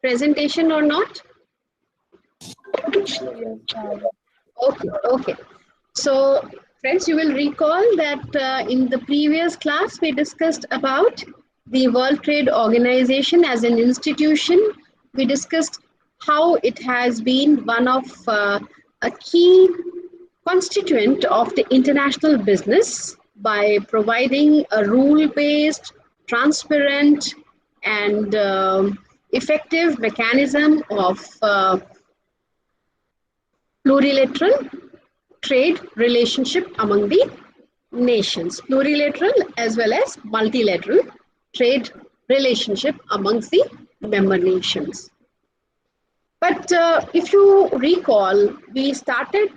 presentation or not? Yes, Okay, okay. So, friends, you will recall that in the previous class we discussed about the World Trade Organization as an institution. We discussed how it has been one of a key constituent of the international business by providing a rule-based, transparent, and effective mechanism of plurilateral trade relationship among the nations, plurilateral as well as multilateral trade relationship amongst the member nations. But if you recall, we started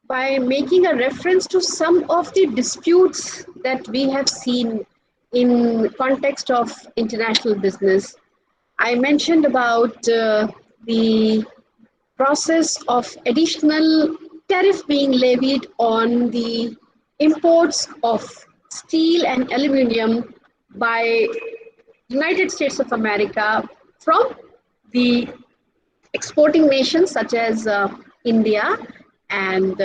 by making a reference to some of the disputes that we have seen in context of international business. I mentioned about the process of additional tariff being levied on the imports of steel and aluminum by United States of America from the exporting nations such as India and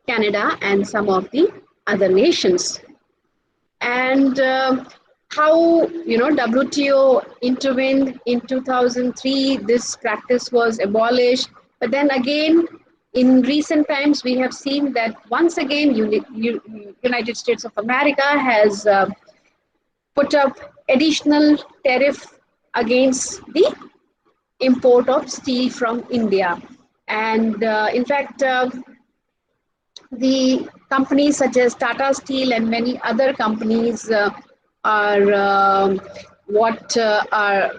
Canada and some of the other nations. And how WTO intervened in 2003. This practice was abolished, but then again in recent times we have seen that once again United States of America has put up additional tariff against the import of steel from India. And in fact, the companies such as Tata Steel and many other companies are what are,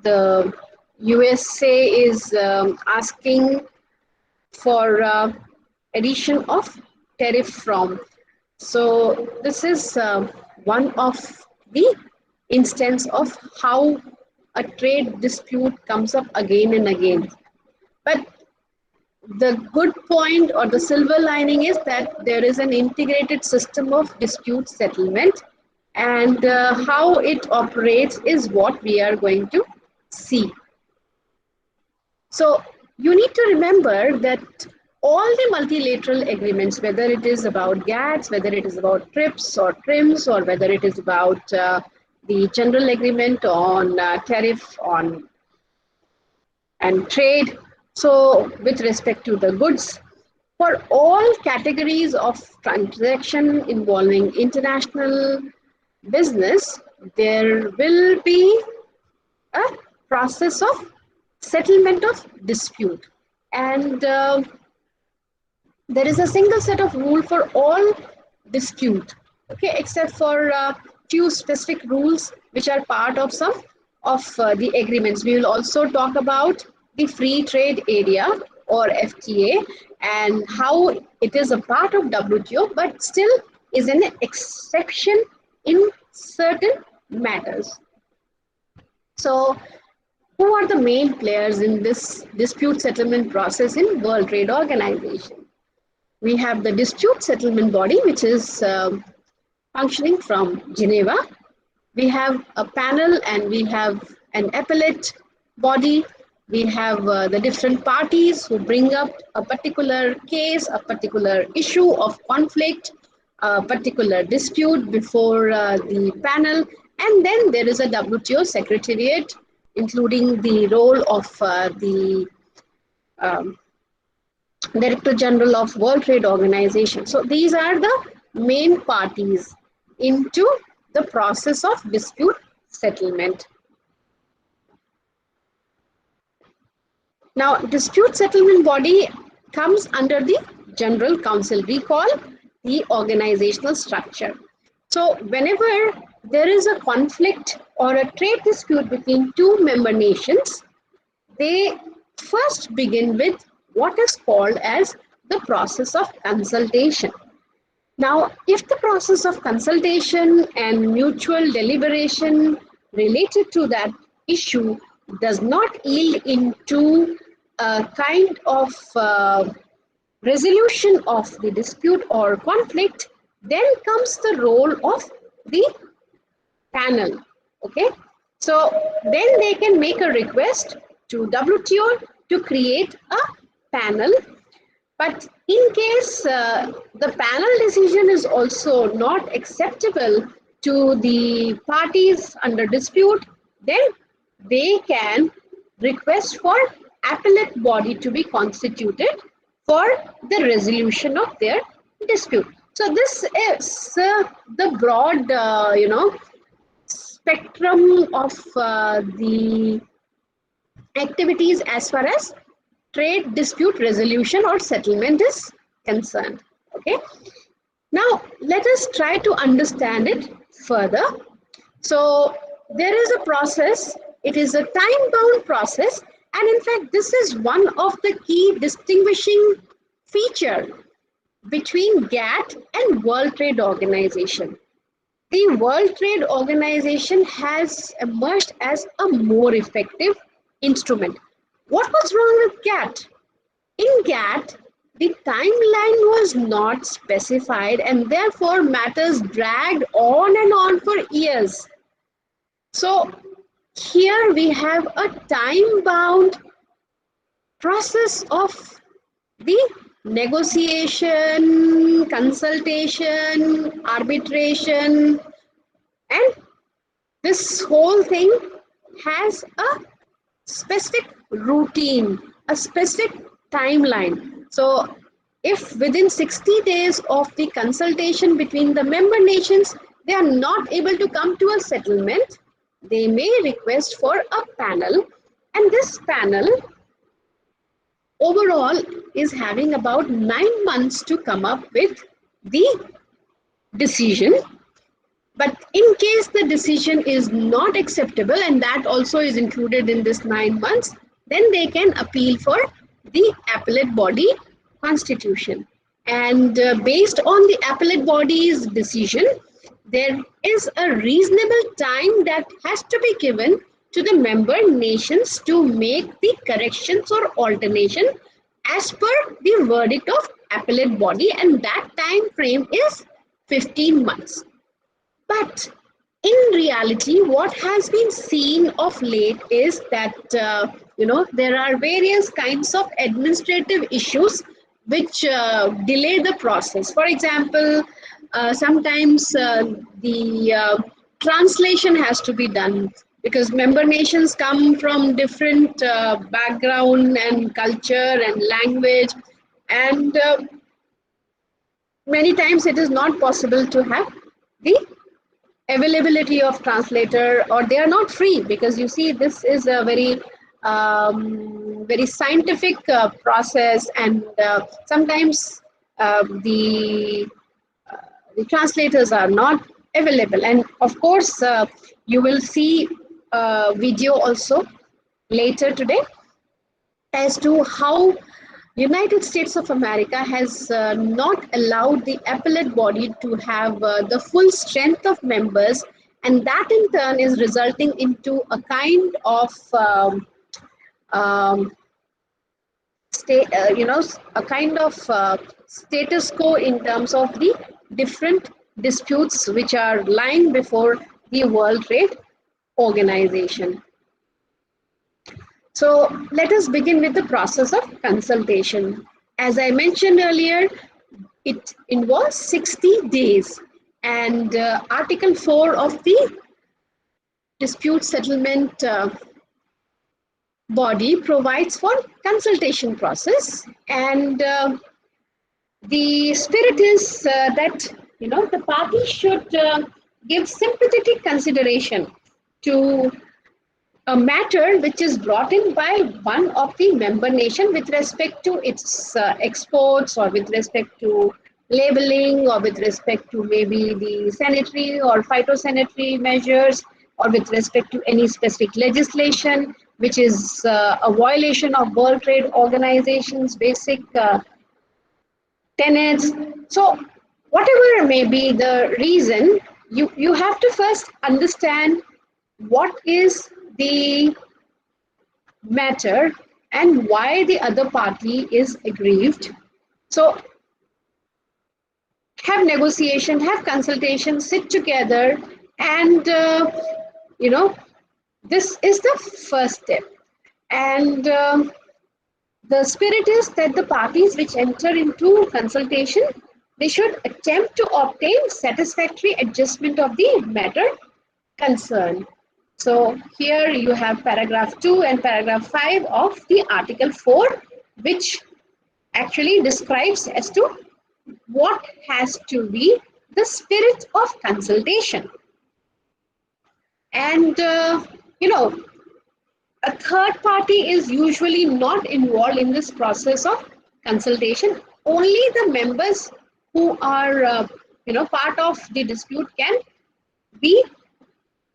the USA is asking for addition of tariff from. So this is one of the instance of how a trade dispute comes up again and again. But the good point or the silver lining is that there is an integrated system of dispute settlement, and how it operates is what we are going to see. So you need to remember that all the multilateral agreements, whether it is about GATS, whether it is about TRIPS or TRIMS, or whether it is about the general agreement on tariff on and trade, so with respect to the goods, for all categories of transaction involving international business, there will be a process of settlement of dispute. And there is a single set of rule for all dispute, okay, except for few specific rules which are part of some of the agreements. We will also talk about the free trade area or FTA and how it is a part of WTO but still is an exception in certain matters. So who are the main players in this dispute settlement process in World Trade Organization? We have the dispute settlement body, which is functioning from Geneva. We have a panel and we have an appellate body. We have the different parties who bring up a particular case, a particular issue of conflict, a particular dispute before the panel. And then there is a WTO secretariat, including the role of the Director General of World Trade Organization. So these are the main parties into the process of dispute settlement. Now, dispute settlement body comes under the General Council. We call the organizational structure. So whenever there is a conflict or a trade dispute between two member nations, they first begin with what is called as the process of consultation. Now, if the process of consultation and mutual deliberation related to that issue does not yield into a kind of resolution of the dispute or conflict, then comes the role of the panel. Okay, So then they can make a request to WTO to create a panel. But in case the panel decision is also not acceptable to the parties under dispute, then they can request for appellate body to be constituted for the resolution of their dispute. So this is the broad, spectrum of the activities as far as trade dispute resolution or settlement is concerned. Okay. Now let us try to understand it further. So there is a process. It is a time-bound process, and in fact, this is one of the key distinguishing feature between GATT and World Trade Organization. The World Trade Organization has emerged as a more effective instrument. What was wrong with GATT? In GATT, the timeline was not specified and therefore matters dragged on for years. So here we have a time-bound process of the negotiation, consultation, arbitration, and this whole thing has a specific routine, a specific timeline. So if within 60 days of the consultation between the member nations, they are not able to come to a settlement, they may request for a panel, and this panel overall is having about 9 months to come up with the decision. But in case the decision is not acceptable, and that also is included in this 9 months, then they can appeal for the appellate body constitution. And based on the appellate body's decision, there is a reasonable time that has to be given to the member nations to make the corrections or alternation as per the verdict of appellate body, and that time frame is 15 months. But in reality, what has been seen of late is that there are various kinds of administrative issues which delay the process. For example, sometimes the translation has to be done because member nations come from different background and culture and language, and many times it is not possible to have the availability of translator, or they are not free, because you see this is a very scientific process, and sometimes the translators are not available. And of course you will see a video also later today as to how United States of America has not allowed the appellate body to have the full strength of members, and that in turn is resulting into a kind of um, a kind of status quo in terms of the different disputes which are lying before the World Trade Organization. So let us begin with the process of consultation. As I mentioned earlier, it involves 60 days, and Article 4 of the dispute settlement body provides for consultation process, and the spirit is that the party should give sympathetic consideration to a matter which is brought in by one of the member nation with respect to its exports, or with respect to labeling, or with respect to maybe the sanitary or phytosanitary measures, or with respect to any specific legislation which is a violation of World Trade Organization's basic tenets. So whatever may be the reason, you have to first understand what is the matter and why the other party is aggrieved. So have negotiation, have consultation, sit together, and This is the first step. And the spirit is that the parties which enter into consultation, they should attempt to obtain satisfactory adjustment of the matter concerned. So here you have paragraph 2 and paragraph 5 of the article 4, which actually describes as to what has to be the spirit of consultation. And a third party is usually not involved in this process of consultation. Only the members who are part of the dispute can be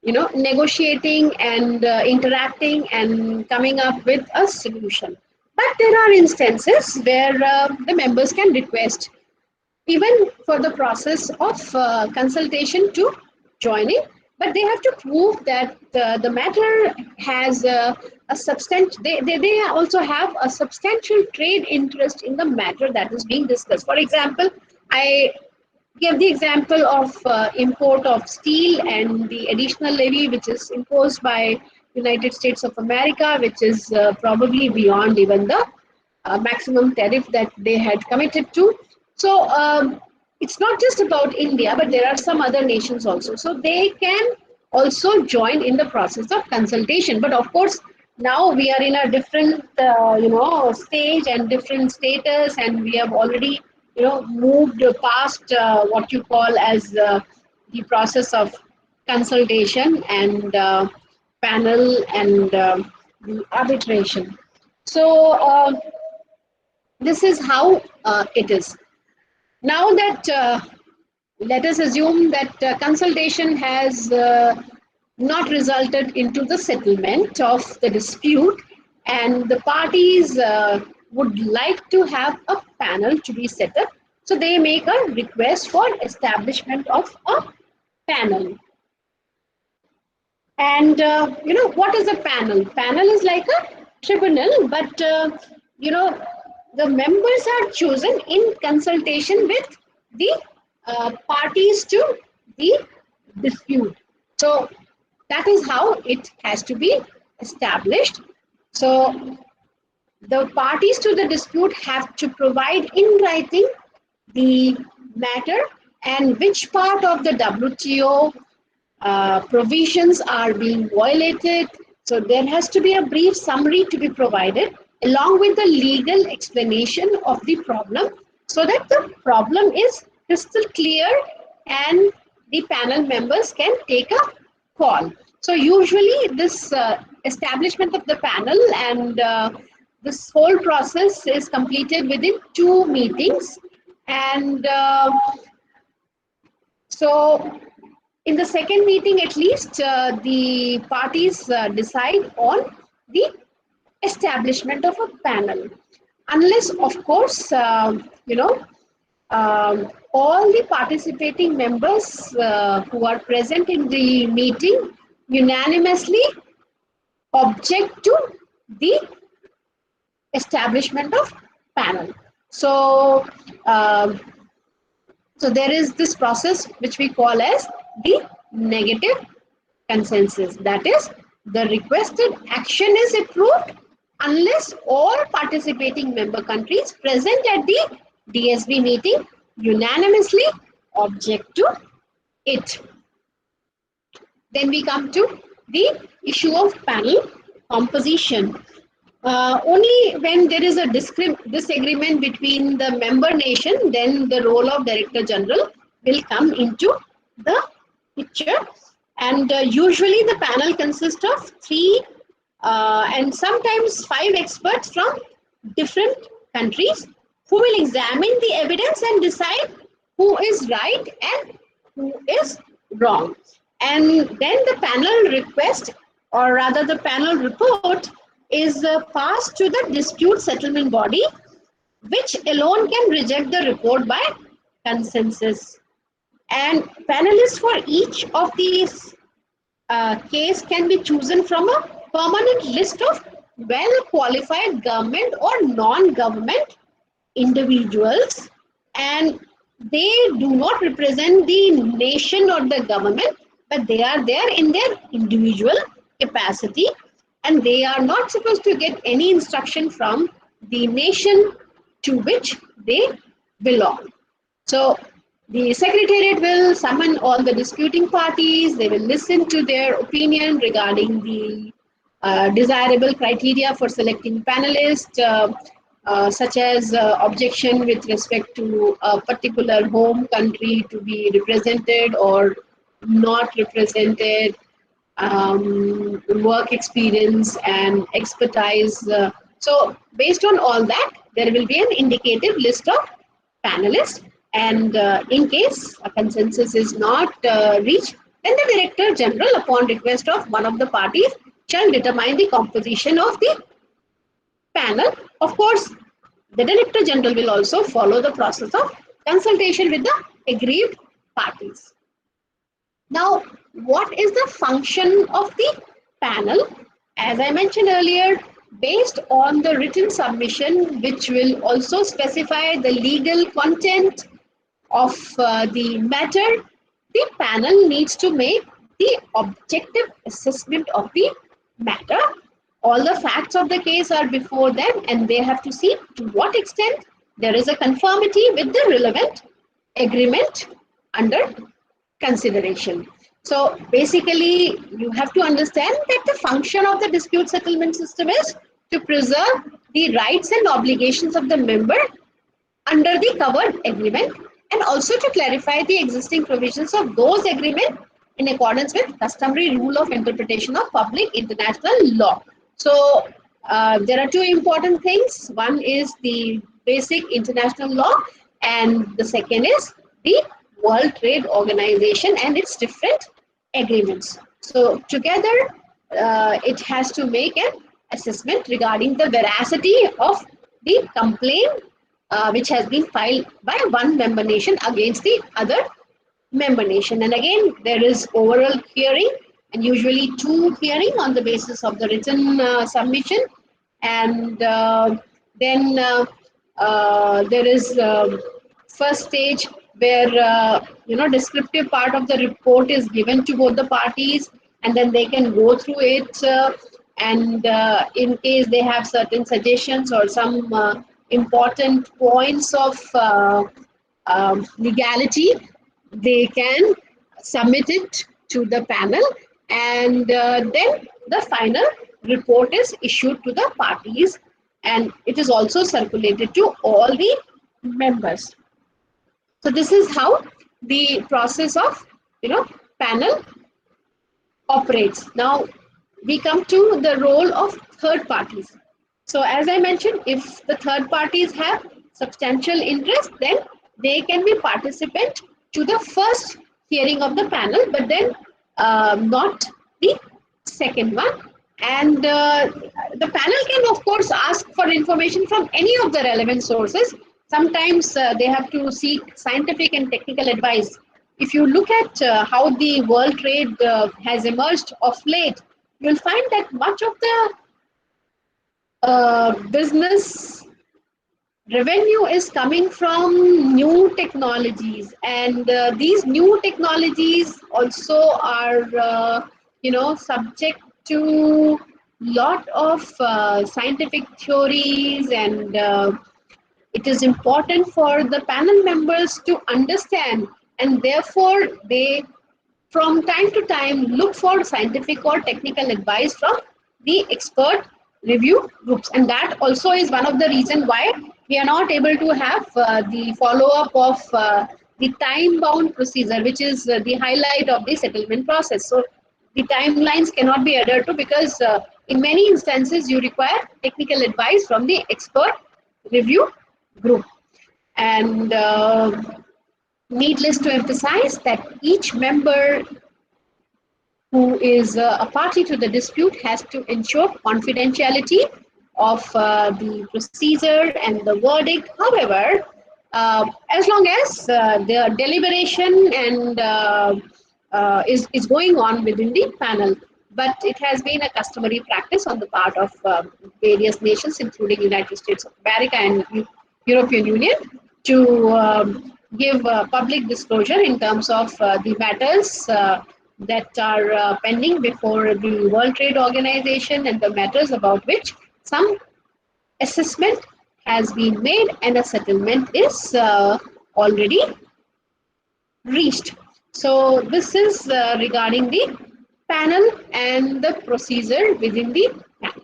negotiating and interacting and coming up with a solution. But there are instances where the members can request even for the process of consultation to join in, but they have to prove that the matter has a substantial, they also have a substantial trade interest in the matter that is being discussed. For example, I give the example of import of steel and the additional levy which is imposed by United States of America, which is probably beyond even the maximum tariff that they had committed to. So it's not just about India, but there are some other nations also. So they can also join in the process of consultation. But of course, now we are in a different, stage and different status, and we have already, moved past what you call as the process of consultation and panel and the arbitration. So this is how it is. Now that let us assume that consultation has not resulted into the settlement of the dispute, and the parties would like to have a panel to be set up. So they make a request for establishment of a panel. And what is a panel? Panel is like a tribunal, but the members are chosen in consultation with the parties to the dispute. So that is how it has to be established. So the parties to the dispute have to provide in writing the matter and which part of the WTO provisions are being violated. So there has to be a brief summary to be provided along with the legal explanation of the problem so that the problem is crystal clear and the panel members can take a call. So usually this establishment of the panel and this whole process is completed within 2 meetings. And so in the second meeting, at least, the parties decide on the establishment of a panel. Unless, of course, all the participating members who are present in the meeting unanimously object to the establishment of panel. So, so there is this process which we call as the negative consensus. That is, the requested action is approved unless all participating member countries present at the DSB meeting unanimously object to it. Then we come to the issue of panel composition. Only when there is a disagreement between the member nation, then the role of Director General will come into the picture. And usually the panel consists of 3 and sometimes 5 experts from different countries who will examine the evidence and decide who is right and who is wrong. And then the panel request, or rather the panel report, is passed to the dispute settlement body, which alone can reject the report by consensus. And panelists for each of these case can be chosen from a permanent list of well-qualified government or non-government individuals, and they do not represent the nation or the government, but they are there in their individual capacity, and they are not supposed to get any instruction from the nation to which they belong. So the Secretariat will summon all the disputing parties, they will listen to their opinion regarding the desirable criteria for selecting panelists, such as objection with respect to a particular home country to be represented or not represented, work experience and expertise. So based on all that, there will be an indicative list of panelists, and in case a consensus is not reached, then the Director General, upon request of one of the parties, shall determine the composition of the panel. Of course, the Director General will also follow the process of consultation with the aggrieved parties. Now, what is the function of the panel? As I mentioned earlier, based on the written submission, which will also specify the legal content of the matter, the panel needs to make the objective assessment of the matter. All the facts of the case are before them, and they have to see to what extent there is a conformity with the relevant agreement under consideration. So basically, you have to understand that the function of the dispute settlement system is to preserve the rights and obligations of the member under the covered agreement, and also to clarify the existing provisions of those agreements in accordance with customary rule of interpretation of public international law. So there are two important things. One is the basic international law, and the second is the World Trade Organization and its different agreements. So together, it has to make an assessment regarding the veracity of the complaint which has been filed by one member nation against the other member nation. And again, there is overall hearing, and usually two hearing on the basis of the written submission, and then there is first stage where descriptive part of the report is given to both the parties, and then they can go through it, and in case they have certain suggestions or some important points of legality, they can submit it to the panel, and then the final report is issued to the parties, and it is also circulated to all the members. So this is how the process of panel operates. Now we come to the role of third parties. So as I mentioned, if the third parties have substantial interest, then they can be participant to the first hearing of the panel, but then not the second one. And the panel can, of course, ask for information from any of the relevant sources. Sometimes they have to seek scientific and technical advice. If you look at how the world trade has emerged of late, you'll find that much of the business revenue is coming from new technologies, and these new technologies also are subject to lot of scientific theories, and it is important for the panel members to understand, and therefore they from time to time look for scientific or technical advice from the expert review groups. And that also is one of the reasons why we are not able to have the follow-up of the time-bound procedure, which is the highlight of the settlement process. So the timelines cannot be adhered to, because in many instances you require technical advice from the expert review group. And needless to emphasize that each member who is a party to the dispute has to ensure confidentiality of the procedure and the verdict. However, as long as the deliberation and is going on within the panel, but it has been a customary practice on the part of various nations, including United States of America and European Union, to give public disclosure in terms of the matters that are pending before the World Trade Organization and the matters about which some assessment has been made and a settlement is already reached. So this is regarding the panel and the procedure within the panel.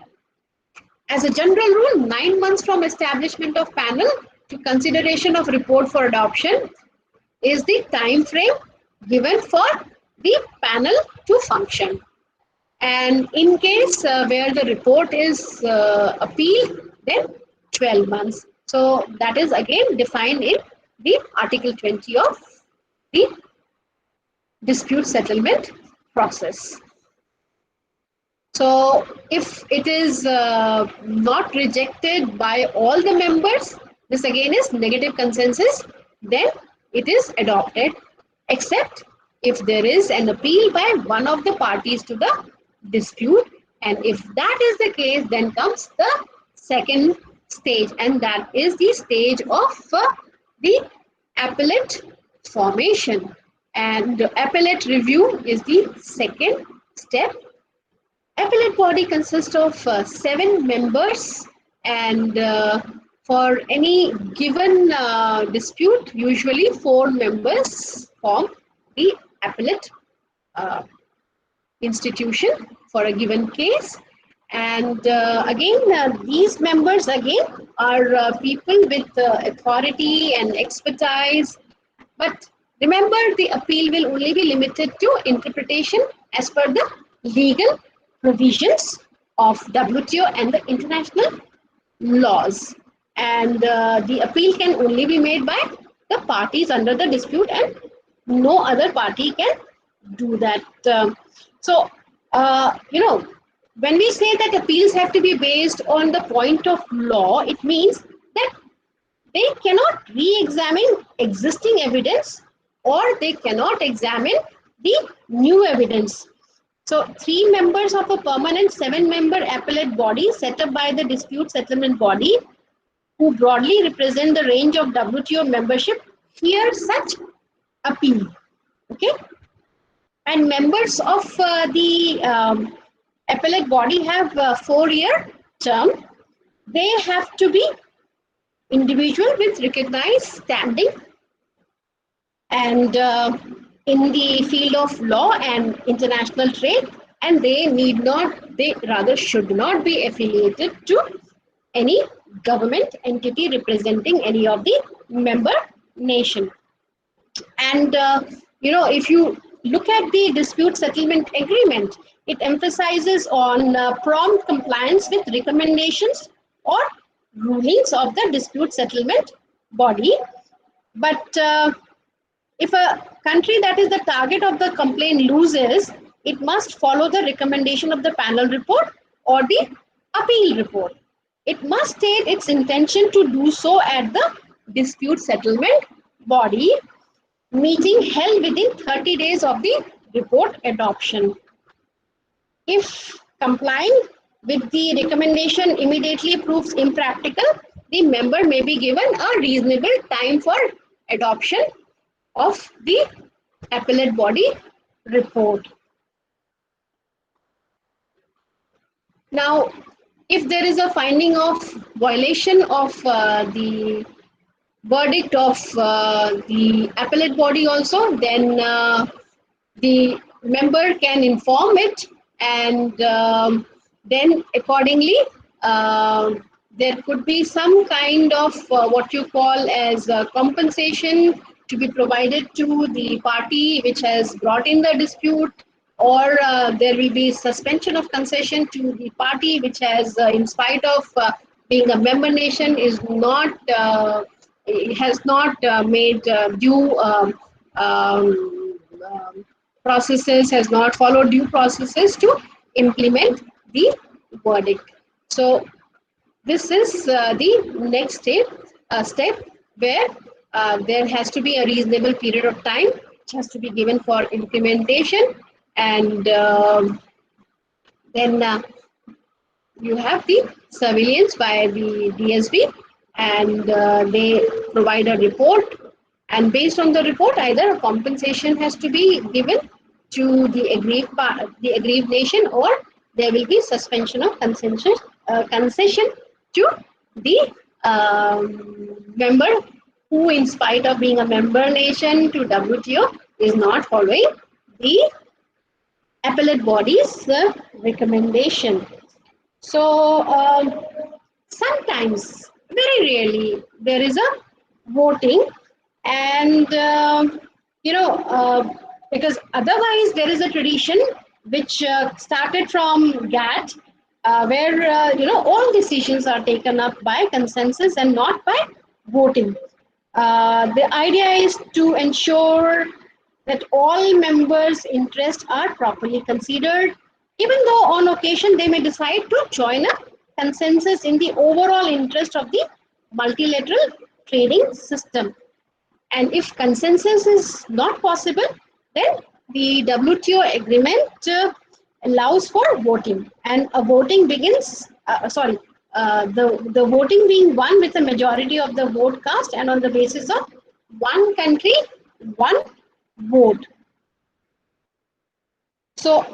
As a general rule, 9 months from establishment of panel to consideration of report for adoption is the time frame given for the panel to function. And in case where the report is appealed, then 12 months. So that is again defined in the Article 20 of the dispute settlement process. So if it is not rejected by all the members, this again is negative consensus, then it is adopted, except if there is an appeal by one of the parties to the dispute. And if that is the case, then comes the second stage, and that is the stage of the appellate formation. And appellate review is the second step. Appellate body consists of 7 members, and for any given dispute, usually 4 members form the appellate institution for a given case. And again, these members again are people with authority and expertise. But remember, the appeal will only be limited to interpretation as per the legal provisions of WTO and the international laws. And the appeal can only be made by the parties under the dispute, and no other party can do that. When we say that appeals have to be based on the point of law, it means that they cannot re-examine existing evidence, or they cannot examine the new evidence. So 3 members of a permanent 7-member appellate body set up by the dispute settlement body, who broadly represent the range of WTO membership, hear such appeal. Okay, and members of the appellate body have a 4-year term. They have to be individual with recognized standing and in the field of law and international trade, and they should not be affiliated to any government entity representing any of the member nation. And if you look at the dispute settlement agreement, it emphasizes on prompt compliance with recommendations or rulings of the dispute settlement body. But if a country that is the target of the complaint loses, it must follow the recommendation of the panel report or the appeal report. It must state its intention to do so at the dispute settlement body meeting held within 30 days of the report adoption. If complying with the recommendation immediately proves impractical, the member may be given a reasonable time for adoption of the appellate body report. Now, if there is a finding of violation of the verdict of the appellate body also, then the member can inform it, and then accordingly there could be some kind of what you call as compensation to be provided to the party which has brought in the dispute, or there will be suspension of concession to the party which has in spite of being a member nation has not made due processes, has not followed due processes to implement the verdict. So this is the next step where there has to be a reasonable period of time which has to be given for implementation, and then you have the surveillance by the DSB, and they provide a report, and based on the report either a compensation has to be given to the aggrieved nation, or there will be suspension of concession to the member who, in spite of being a member nation to WTO, is not following the appellate body's recommendation. So sometimes, very rarely, there is a voting, and because otherwise there is a tradition which started from GATT, where all decisions are taken up by consensus and not by voting. The idea is to ensure that all members' interests are properly considered, even though on occasion they may decide to join a consensus in the overall interest of the multilateral trading system. And if consensus is not possible, then the WTO agreement allows for voting, and a voting begins. The voting being won with a majority of the vote cast, and on the basis of one country, one vote. So,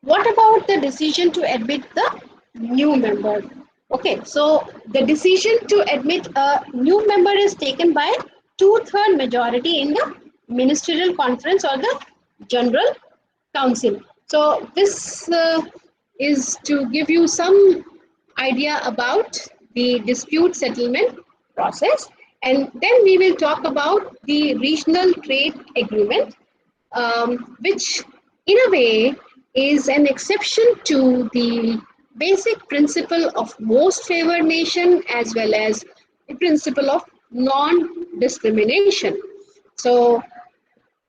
what about the decision to admit the new member? Okay, so the decision to admit a new member is taken by two-third majority in the ministerial conference or the general council. So this is to give you some idea about the dispute settlement process, and then we will talk about the regional trade agreement, which in a way is an exception to the basic principle of most favored nation, as well as the principle of non-discrimination. So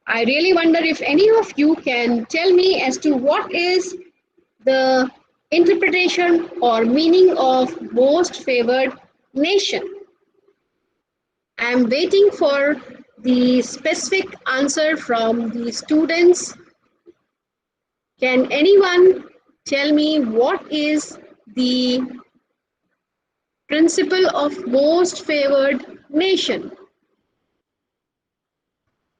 I really wonder if any of you can tell me as to what is the interpretation or meaning of most favored nation. I am waiting for the specific answer from the students. Can anyone tell me what is the principle of most favored nation?